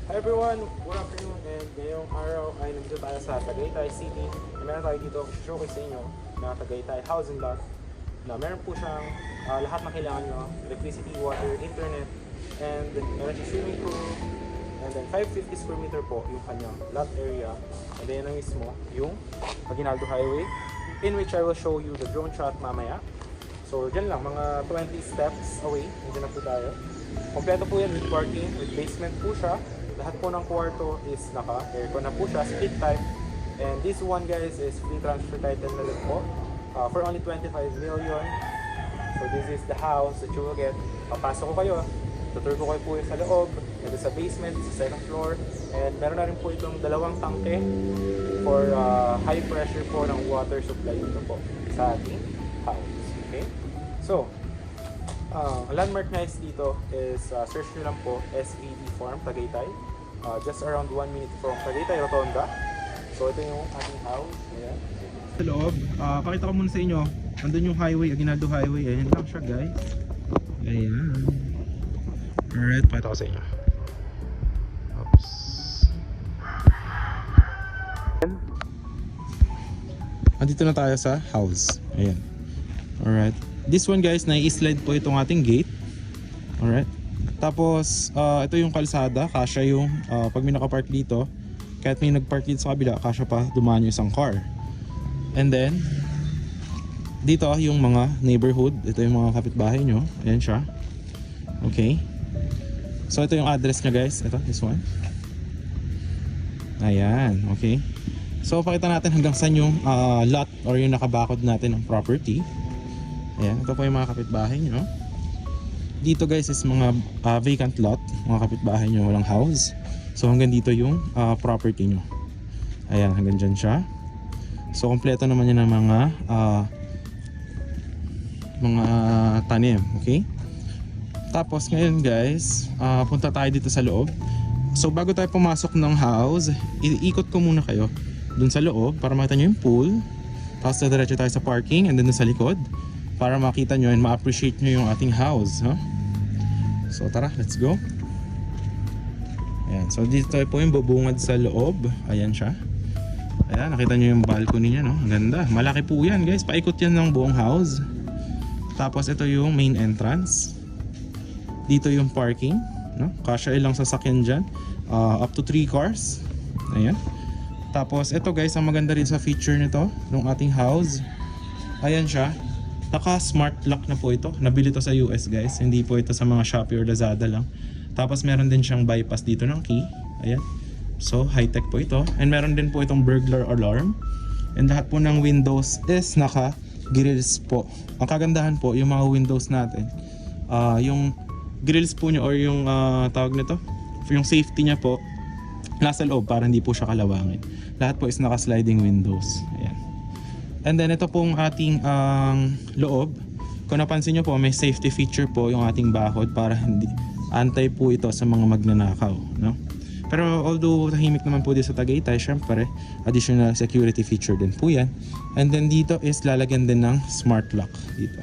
Hi everyone! Good afternoon, and ngayong araw ay nandito tayo sa Tagaytay City. Meron tayo dito showcase sa inyo na Tagaytay Housing Lot na meron po siyang lahat ng kailangan nyo: electricity, water, internet, and meron siyang swimming pool, and then 550 square meter po yung kanyang lot area, and then yun mismo yung Aguinaldo Highway, in which I will show you the drone shot mamaya. So dyan lang, mga 20 steps away, nandiyan na po tayo. Kompleto po yan with parking, with basement po siya. Lahat po ng kwarto is naka-aircon na po siya, split type. And this one guys is free transfer title na rin po for only 25 million. So this is the house that you will get. Papasok ko kayo, tutur ko kayo po yung sa loob, ito sa basement, sa second floor. And meron na rin po itong dalawang tangke for high pressure po ng water supply dito po sa ating house. Okay? So, ang landmark guys dito is search nyo lang po SVD Farm Tagaytay, just around 1 minute from Tagaytay Rotonda. So ito yung ating house. Ayan. Sa loob, pakita ko muna sa inyo, andun yung highway, Aguinaldo Highway. Ayan lang siya guys. Ayan. Alright, pakita ko sa inyo. Oops. Andito na tayo sa house. Ayan. Alright. This one guys, nai-slide po itong ating gate. Alright. Tapos, ito yung kalsada. Kasya yung, pag may nakapark dito, kahit may nagpark dito sa kabila, kasya pa dumaan yung isang car. And then, dito yung mga neighborhood. Ito yung mga kapitbahay nyo. Ayan siya. Okay. So, ito yung address nya guys. Ito, this one. Ayan. Okay. So, pakita natin hanggang saan yung lot or yung nakabakod natin ng property. Ayan, ito po yung mga kapitbahay nyo. Dito guys is mga vacant lot, mga kapitbahay nyo, walang house. So hanggang dito yung property nyo. Ayan, hanggang dyan siya. So kompleto naman yan ng mga tanim, okay? Tapos ngayon guys, punta tayo dito sa loob. So bago tayo pumasok ng house, iikot ko muna kayo dun sa loob para makita nyo yung pool. Tapos diretso tayo sa parking and then dun sa likod, para makita nyo and ma-appreciate nyo yung ating house, huh? So tara, let's go. Ayan, so dito po yung bubungad sa loob. Ayan siya. Ayan, nakita nyo yung balcony niya, no? Ang ganda, malaki po yan guys. Paikot yan ng buong house. Tapos ito yung main entrance. Dito yung parking, no? Kasya ilang sasakyan dyan, up to 3 cars. Ayan. Tapos ito guys, ang maganda rin sa feature nito ng ating house, ayan siya, naka smart lock na po ito. Nabili ito sa US guys, hindi po ito sa mga Shopee or Lazada lang. Tapos meron din siyang bypass dito ng key. Ayan. So high tech po ito. And meron din po itong burglar alarm. And lahat po ng windows is naka grills po. Ang kagandahan po, yung mga windows natin, yung grills po nyo or yung tawag nito, yung safety niya po nasa loob para hindi po siya kalawangin. Lahat po is naka sliding windows. Ayan. And then ito pong ating loob. Kung napansin nyo po, may safety feature po yung ating bakod para hindi antay po ito sa mga magnanakaw, no? Pero although tahimik naman po dito sa Tagaytay, syempre additional security feature din po yan. And then dito is lalagyan din ng smart lock dito,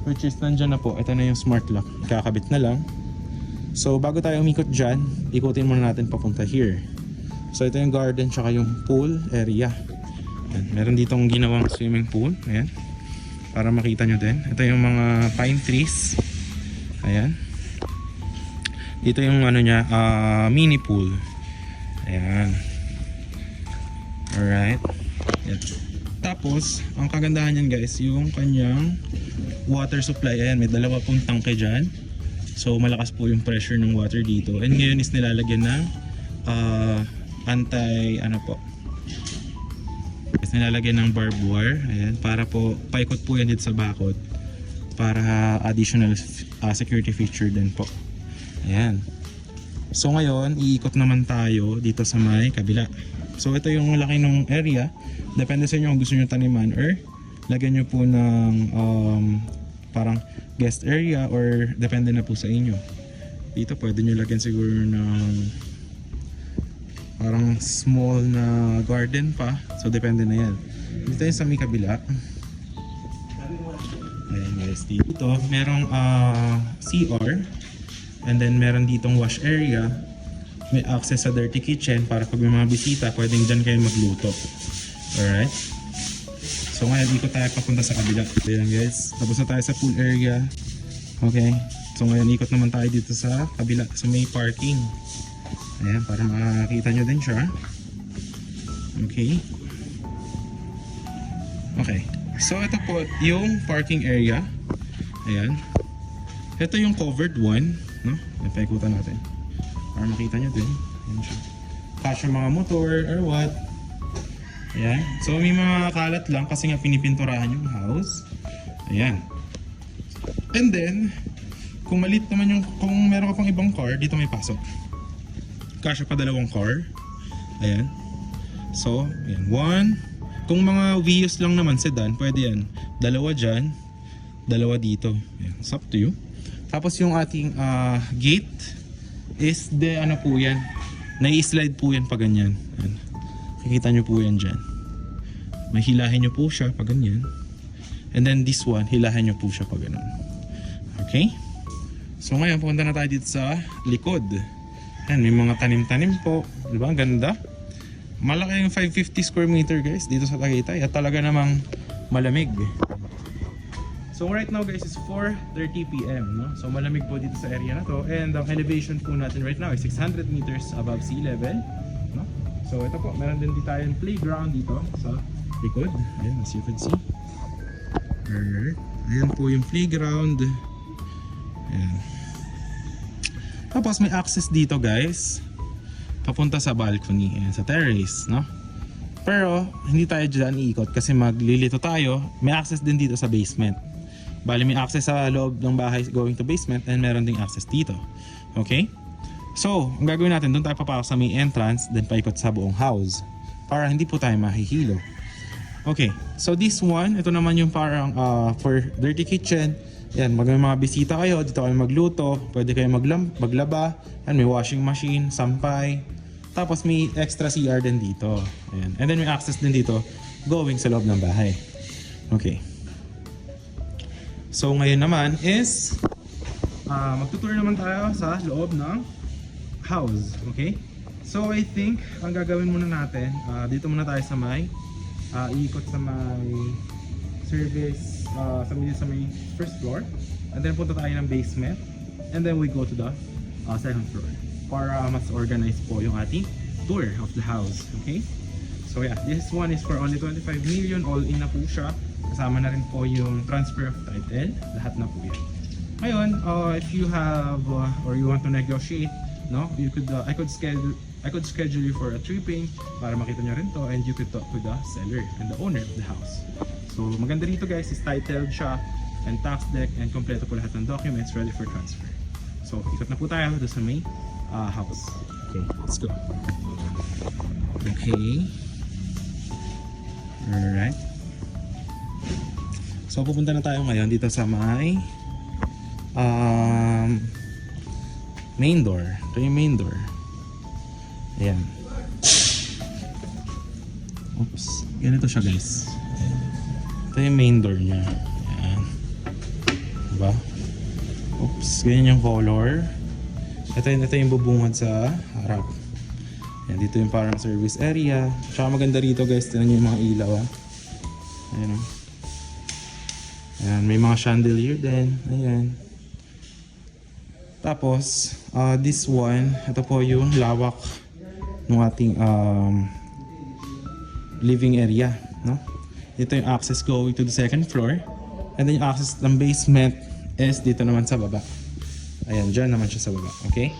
which is nandyan na po. Ito na yung smart lock, kakabit na lang. So bago tayo umikot dyan, ikutin muna natin papunta here. So ito yung garden tsaka yung pool area. Ayan, meron ditong ginawang swimming pool. Ayan, para makita nyo din. Ito yung mga pine trees. Ayan. Dito yung ano nya, mini pool. Ayan. Alright. Ayan. Tapos ang kagandahan yan guys, yung kanyang water supply. Ayan, may dalawa pong tangke dyan. So malakas po yung pressure ng water dito. And ngayon is nilalagyan ng nilalagyan ng barbed wire. Ayan, para po paikot po yan dito sa bakod para additional security feature din po. Ayan. So ngayon iikot naman tayo dito sa may kabila. So ito yung laki ng area. Depende sa inyo kung gusto nyo taniman or lagyan nyo po ng parang guest area, or depende na po sa inyo. Dito pwede nyo lagyan siguro ng parang small na garden pa. So depende na yan. Dito yung sa may kabila. Ayan guys, dito merong CR. And then meron ditong wash area. may access sa dirty kitchen para pag may mga bisita, pwedeng dyan kayo magluto. Alright? So ngayon, ikot tayo papunta sa kabila. Ayan guys, tapos na tayo sa pool area. Okay, so ngayon ikot naman tayo dito sa kabila, sa may parking. Ayan, para makakita nyo din siya. Okay. Okay, so ito po yung parking area. Ayan. Ito yung covered one, no? Ayan, paikutan natin para makita nyo din. Ayan siya. Kasya mga motor or what. Ayan. So may mga kalat lang kasi nga pinipinturahan yung house. Ayan. And then, kung malit naman yung, kung meron ka pang ibang car, dito may pasok. Kasya pa dalawang car. Ayan. So, ayan. One. Kung mga Vios lang naman sedan, pwede yan. Dalawa dyan, dalawa dito. Ayan. It's up to you. Tapos yung ating gate is ano po yan. Nai-slide po yan pag ganyan. Ayan. Kikita nyo po yan dyan. May hilahin nyo po siya pag ganyan. And then this one, hilahin nyo po siya pag ganun. Okay? So ngayon, pupunta na tayo dito sa likod. Ayan, may mga tanim-tanim po. Diba? Ang ganda. Malaki yung 550 square meter guys dito sa Tagaytay. At talaga namang malamig. So right now guys, it's 4:30 PM. No? So malamig po dito sa area na to. And ang elevation po natin right now is 600 meters above sea level. No? So ito po, meron din dito tayong playground dito sa likod. Ayan, as you can see. Alright. Ayan po yung playground. Ayan. Tapos may access dito guys. Papunta sa balcony. Ayan, sa terrace. No? Pero hindi tayo dyan iikot kasi maglilito tayo. May access din dito sa basement. Bali may access sa loob ng bahay going to basement and meron ding access dito. Okay? So, ang gagawin natin, doon tayo papasok sa may entrance, then paikot sa buong house. Para hindi po tayo mahihilo. Okay, so this one, ito naman yung parang for dirty kitchen. Yan, may mga bisita kayo, dito kayo magluto, pwede kayo maglaba. Yan, may washing machine, sampay. Tapos may extra CR din dito. Ayan. And then may access din dito going sa loob ng bahay. Okay. So ngayon naman is magtutour naman tayo sa loob ng house. Okay? So I think ang gagawin muna natin, dito muna tayo sa may iikot sa may service sa may first floor. And then punta tayo ng basement. And then we go to the second floor. Para mas organized po yung ating tour of the house. Okay? So yeah, this one is for only 25 million. All in na po siya. Kasama na rin po yung transfer of title. Lahat na po yan. Ngayon, if you have or you want to negotiate, no, you could I could schedule you for a tripping para makita nyo rin to, and you could talk to the seller and the owner of the house. So maganda rito guys, is titled siya and tax deck and kompleto po lahat ng documents ready for transfer. So ikot na po tayo doon sa may house. Okay, let's go. Okay. Alright. So pupunta na tayo ngayon dito sa may main door. Ito yung main door. Ayan. Oops. Ganito siya guys. Ito yung main door niya. Ayan. Diba? Oops. Ganyan yung color. Ito yung bubungad sa harap. Ayan. Dito yung parang service area. Tsaka maganda rito guys. Tignan nyo yung mga ilaw. Ayan o. Ayan. May mga chandelier din. Ayan. Tapos, this one. Ito po yung lawak ng ating living area, no? Dito yung access going to the second floor, and then yung access ng basement is dito naman sa baba. Ayan, dyan naman siya sa baba. Okay?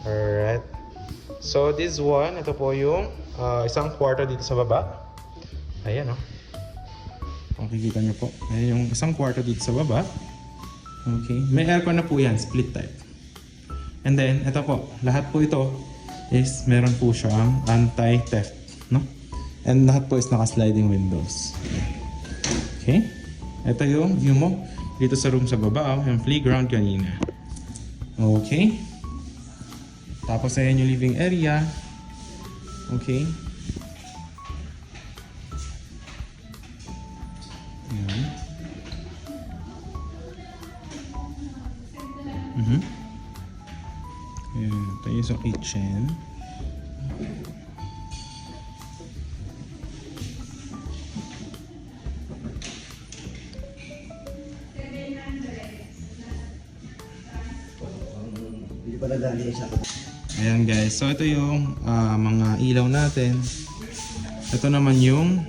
Alright. So this one, ito po yung isang kwarto dito sa baba. Ayan, no? Makikita nyo po. Ayan yung isang kwarto dito sa baba. Okay. May aircon na po yan, split type. And then, ito po, lahat po ito is meron po siyang anti-theft, no? And lahat po is naka-sliding windows. Okay? Ito yung view mo dito sa room sa baba, yung playground kanina. Okay? Tapos ayan yung living area. Okay? Ayan. Ayan. Ito yung yung sa kitchen. Hindi pa nadali siya. Ayan guys, so ito yung mga ilaw natin. Ito naman yung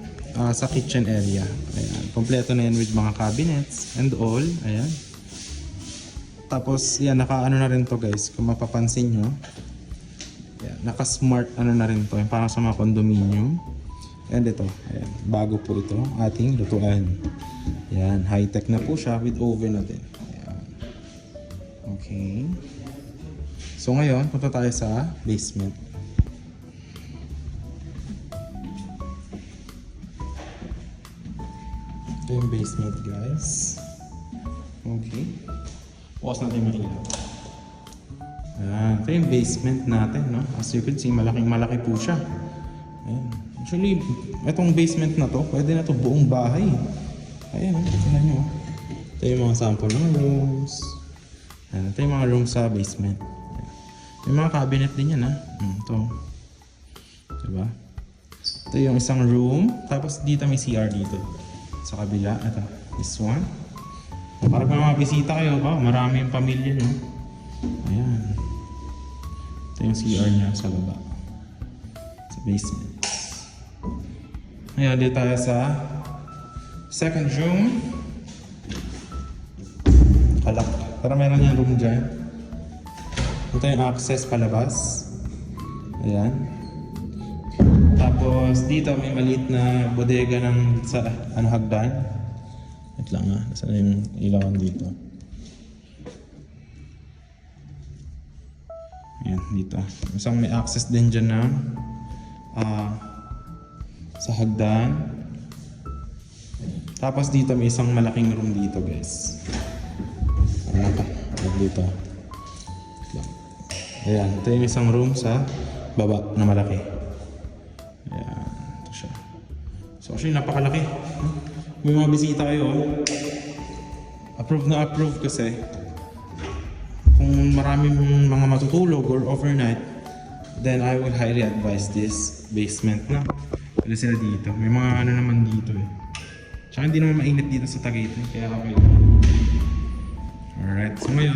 sa kitchen area. Ayan, kompleto na yan with mga cabinets and all. Ayan. Tapos yan, naka-ano na rin to guys, kung mapapansin nyo. Ayan, naka-smart ano na rin to, yung parang sa mga condominium. And ito, ayan, bago po ito, ating lutuan. Ayan, high-tech na po siya with oven na din. Ayan. Okay. So ngayon, punta tayo sa basement. Ito yung basement guys. Okay. Bukas natin yung ilaw. Ito yung basement natin, no? As you can see, malaki po siya. Ayan. Actually, itong basement na to, pwede na to buong bahay. Ayan, tignan nyo. Ito yung mga sample ng rooms. Ayan, ito yung mga rooms sa basement. May mga cabinet din yan, ha? Ito. Diba? Ito yung isang room. Tapos dito may CR dito. Sa kabila. Ito. This one. Para kung mga bisita kayo, marami yung pamilya nyo. Ayan. Ito yung CR niya sa baba. Sa basement. Ayan, dito tayo sa second room. Kalak. Para meron yung room dyan. Ito yung access palabas. Ayan. Tapos dito may maliit na bodega ng sa hagdan. Wait lang ha. Nasaan na yung ilawan dito? Ayan, dito. Isang may access din dyan na sa hagdan. Tapos dito may isang malaking room dito guys. Ano ka? Dito. Ayan, ito yung isang room sa baba na malaki. Ayan, ito siya. So actually napakalaki. May mga bisita kayo. Approve na approve kasi kung maraming mga matutulog or overnight, then I would highly advise this basement na. Pwede sila dito. May mga ano naman dito eh. Tsaka hindi naman mainit dito sa Tagaytay, kaya okay. Alright, so ngayon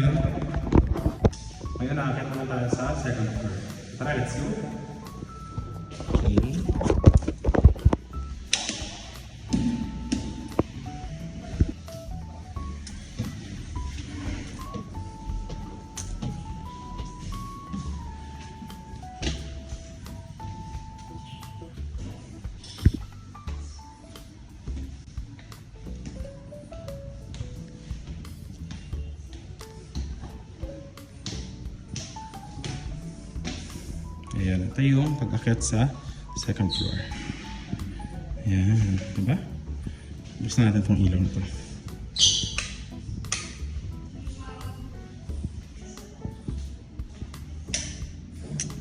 nakakita naman tayo sa second floor. Tara, let's go. Okay. Ayan, ito yung pag-akyat sa second floor. Ayan, diba? Buksan natin itong ilaw nito.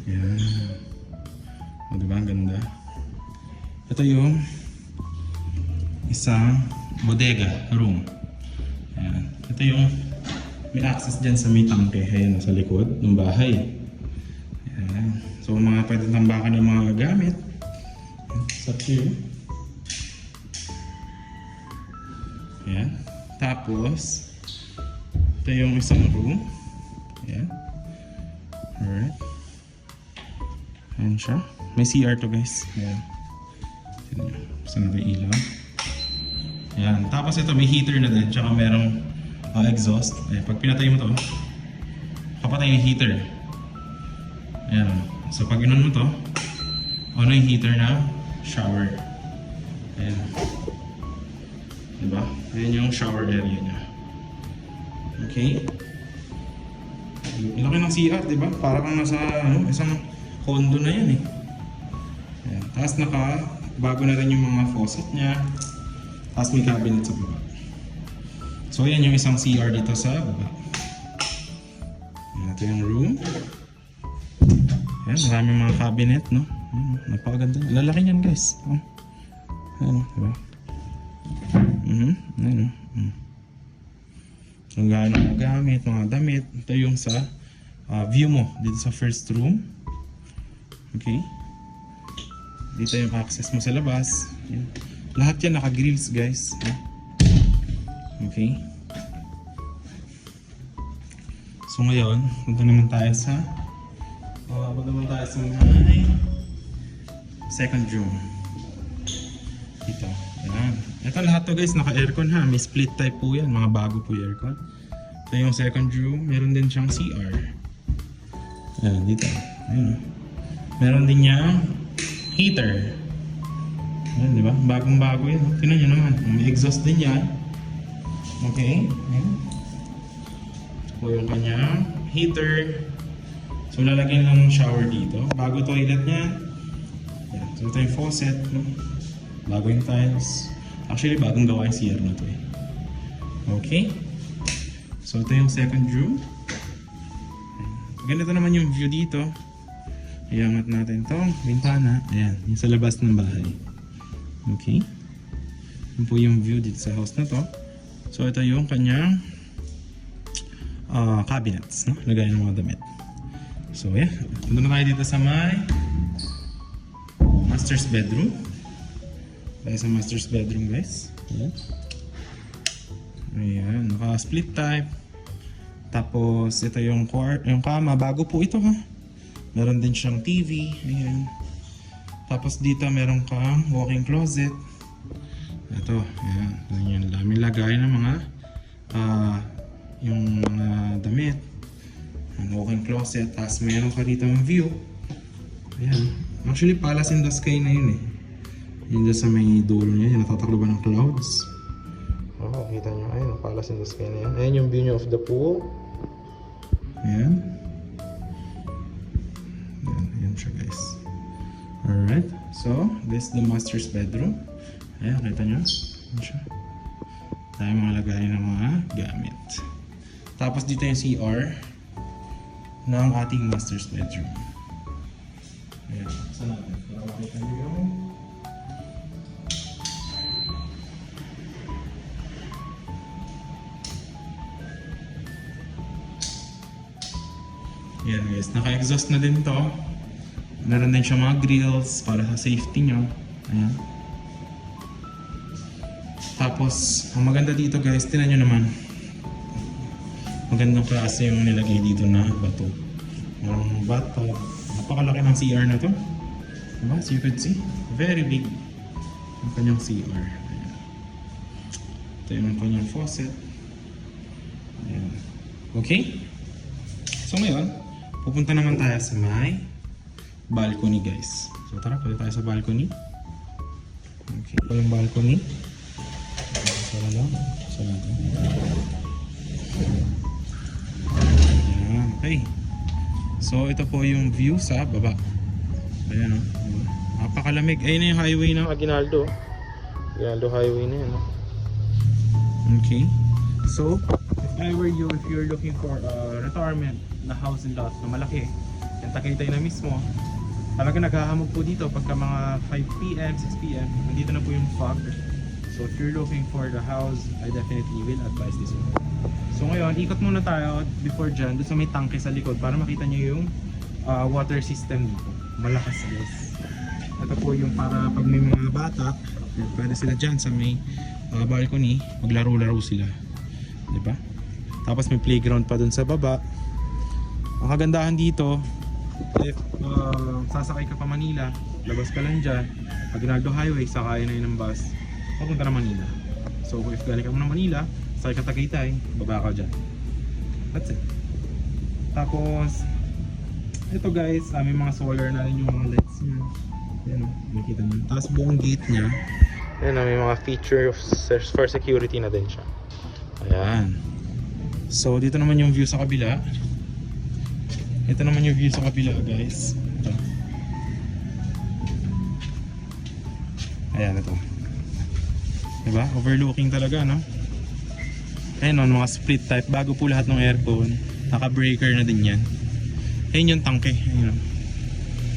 Ayan. O, diba? Ang ganda. Ito yung isang bodega room. Ayan. Ito yung may access dyan sa may tangke. Ayan, sa likod ng bahay. Ayan. So mga pwede tambakan ng mga gamit sa queue. Ayan. Tapos ito yung isang room. Ayan. Alright. Ayan siya. May CR to guys. Ayan. Basta natin yung ilaw. Ayan. Tapos ito may heater na din. Tsaka merong exhaust. Ayan. Pag pinatay mo to, kapatay yung heater. Ayan. So pag inon mo to, ano yung heater na shower. Ayan. Diba? Ayan yung shower area niya. Okay? Ilaki ng CR, diba? Para kang nasa isang condo na yan eh. Ayan. Tapos bago na rin yung mga faucet niya. Tapos may cabinet sa baba. So ayan yung isang CR dito sa baba. Ayan, ito yung room. Ayan, maraming mga cabinet, no? Napakaganda. Lalaki niyan, guys. Ayan, diba? Ayan, Kung gaano mga gamit, mga damit. Ito yung sa view mo dito sa first room. Okay. Dito yung access mo sa labas. Yan. Lahat yan naka-grills guys. Okay. So ngayon, punta naman tayo sa may second room. Dito. Yan. Ito lahat to guys, naka-aircon ha. May split type po yan. Mga bago po yung aircon. Ito yung second room. Meron din siyang CR. Ayan, dito. Ayan. Meron din niyang heater. Ayan, di ba? Bagong-bago yan. Tingnan nyo naman. May exhaust din yan. Okay. Ayan. Ito yung kanyang heater. So, lalagyan lang ng shower dito. Bago toilet niya. Ayan. So, ito yung faucet. No? Bago yung tiles. Actually, bagong gawa yung CR na to eh. Okay. So, ito yung second room. Ganito naman yung view dito. Iangat natin tong bintana. Ayan, yung sa labas ng bahay. Okay. Yun po yung view dito sa house na to. So, ito yung kanyang cabinets, no? Lagayan ng mga damit. So, yeah. Punta na tayo dito sa may master's bedroom. Tayo sa master's bedroom, guys. Ayan. Ayan, naka-split type. Tapos, ito yung kama. Bago po ito, ha. Meron din siyang TV. Ayan. Tapos, dito meron kang walk-in closet. Ito, ayan. Ayan, dami lagay ng mga yung mga damit. Ang walk-in closet. Tapos, meron ka dito ng view. Ayan. Actually, Palace in the Sky na yun, eh. Yun dyan sa may dulo niya. Yung natatakloban ng clouds. Oh, kita nyo. Ayun, Palace in the Sky na yan. Ayan yung view nyo of the pool. Ayan. Ayan siya guys. Alright. So, this is the master's bedroom. Ayan, kita nyo. Ayan siya. Tayo mga lagay ng mga gamit. Tapos dito yung CR ng ating master's bedroom. Ayan. Saan natin? Para makita nyo yung yan guys, naka-exhaust na din to. Meron din siya mga grills para sa safety nyo. Ayan. Tapos, ang maganda dito guys, tinan nyo naman. Magandang klase yung nilagay dito na bato. Yung bato. Napakalaki ng CR na to. Diba? As you could see, very big ang kanyang CR. Ayan. Ito yung kanyang faucet. Ayan. Okay? So ngayon, pupunta naman tayo sa may balcony guys. So tara, pwede tayo sa balcony. Okay, ito yung balcony. Sara lang. Ayan, okay. So ito po yung view sa baba. Ayan o. Napakalamig. Ayun na yung highway ng Aguinaldo. Aguinaldo highway na yan. Okay. So, if I were you, if you're looking for retirement na house and lot na malaki, yung Tagaytay na mismo, talaga naghahamog po dito pagka mga 5 PM, 6 PM, nandito na po yung fog. So if you're looking for the house, I definitely will advise this one. So ngayon, ikot muna tayo before dyan, doon sa may tangke sa likod para makita nyo yung water system dito. Malakas guys. Ito po yung para pag may mga bata, pwede sila dyan sa may balcony, maglaro-laro sila. Diba? Tapos may playground pa dun sa baba. Ang kagandahan dito, if sasakay ka pa Manila, labas ka lang dyan, Aguinaldo Highway, sakay na yun ng bus, papunta na Manila. So if galing ka mo ng Manila, sakay ka Tagaytay, baba ka dyan. That's it. Tapos, ito guys, may mga solar na rin yung mga lights niya. Ayan o, makikita nyo. Tapos buong gate niya, ayan o, may mga feature for security na din siya. Ayan. So dito naman yung view sa kabila. Ito naman yung view sa kabila guys. Ito. Ayan ito. Diba? Overlooking talaga no? Ayan o, mga split type. Bago po lahat ng aircon. Naka-breaker na din yan. Ayan yung tangke. Ayan o.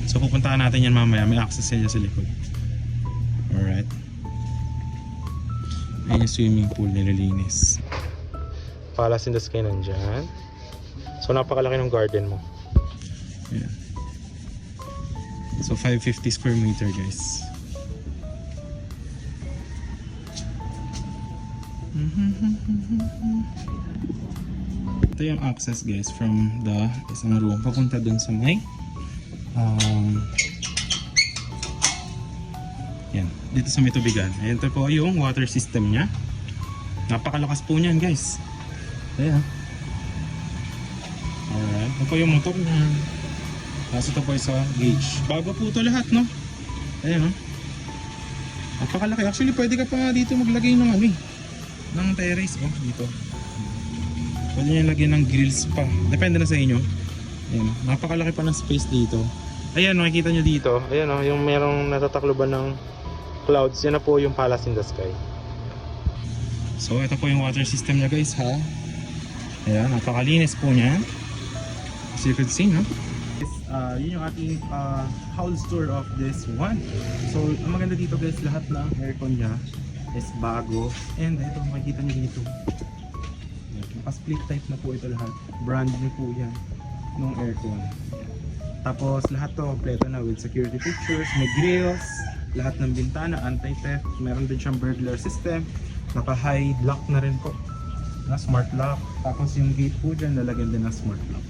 So pupuntahan natin yan mamaya. May access yan sa likod. Alright. Ayan yung swimming pool nililinis. Palace in the Sky nandyan. So napakalaki ng garden mo. Ayan. So 550 square meter guys. Ito yung access guys from the isang room papunta dun sa may yan, dito sa may tubigan. Ayan, ito po yung water system nya. Napakalakas po niyan guys. Ayan. Alright, ito po yung motor nya. Tapos ito po isa gauge. Bago po ito lahat, no? Ayan, no? Napakalaki. Actually, pwede ka pa nga dito maglagay ng ano eh, ng terrace, oh, dito. Pwede nyo lagyan ng grills pa. Depende na sa inyo. Ayan, napakalaki pa ng space dito. Ayan, makikita nyo dito. Ayan, yung merong natatakloban ng clouds. Yan na po yung Palace in the Sky. So, ito po yung water system niya guys, ha. Ayan, napakalinis po niya. As you can see, no? Yun yung ating house tour of this one. So, ang maganda dito guys, lahat ng aircon niya is bago. And ito, makikita nyo dito. Naka-split type na po ito lahat. Brand new po yan ng aircon. Tapos lahat to kompleto na with security features, may grills, lahat ng bintana, anti-theft, meron din siyang burglar system, naka-high lock na rin po, na smart lock. Tapos yung gate po dyan, lalagyan din ng smart lock.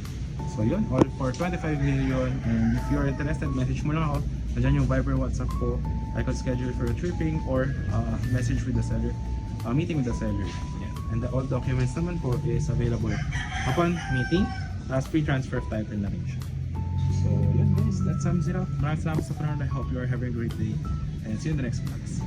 So yun, all for 25 million. And if you're interested, message mo lang ako. Nandiyan yung Viber, WhatsApp ko. I could schedule for a tripping or message with the seller, meeting with the seller. Yeah. And all documents naman po is available upon meeting. As free transfer of title na rin siya. So yun guys, that sums it up. Maraming salamat sa panonood. I hope you are having a great day. And see you in the next vlogs.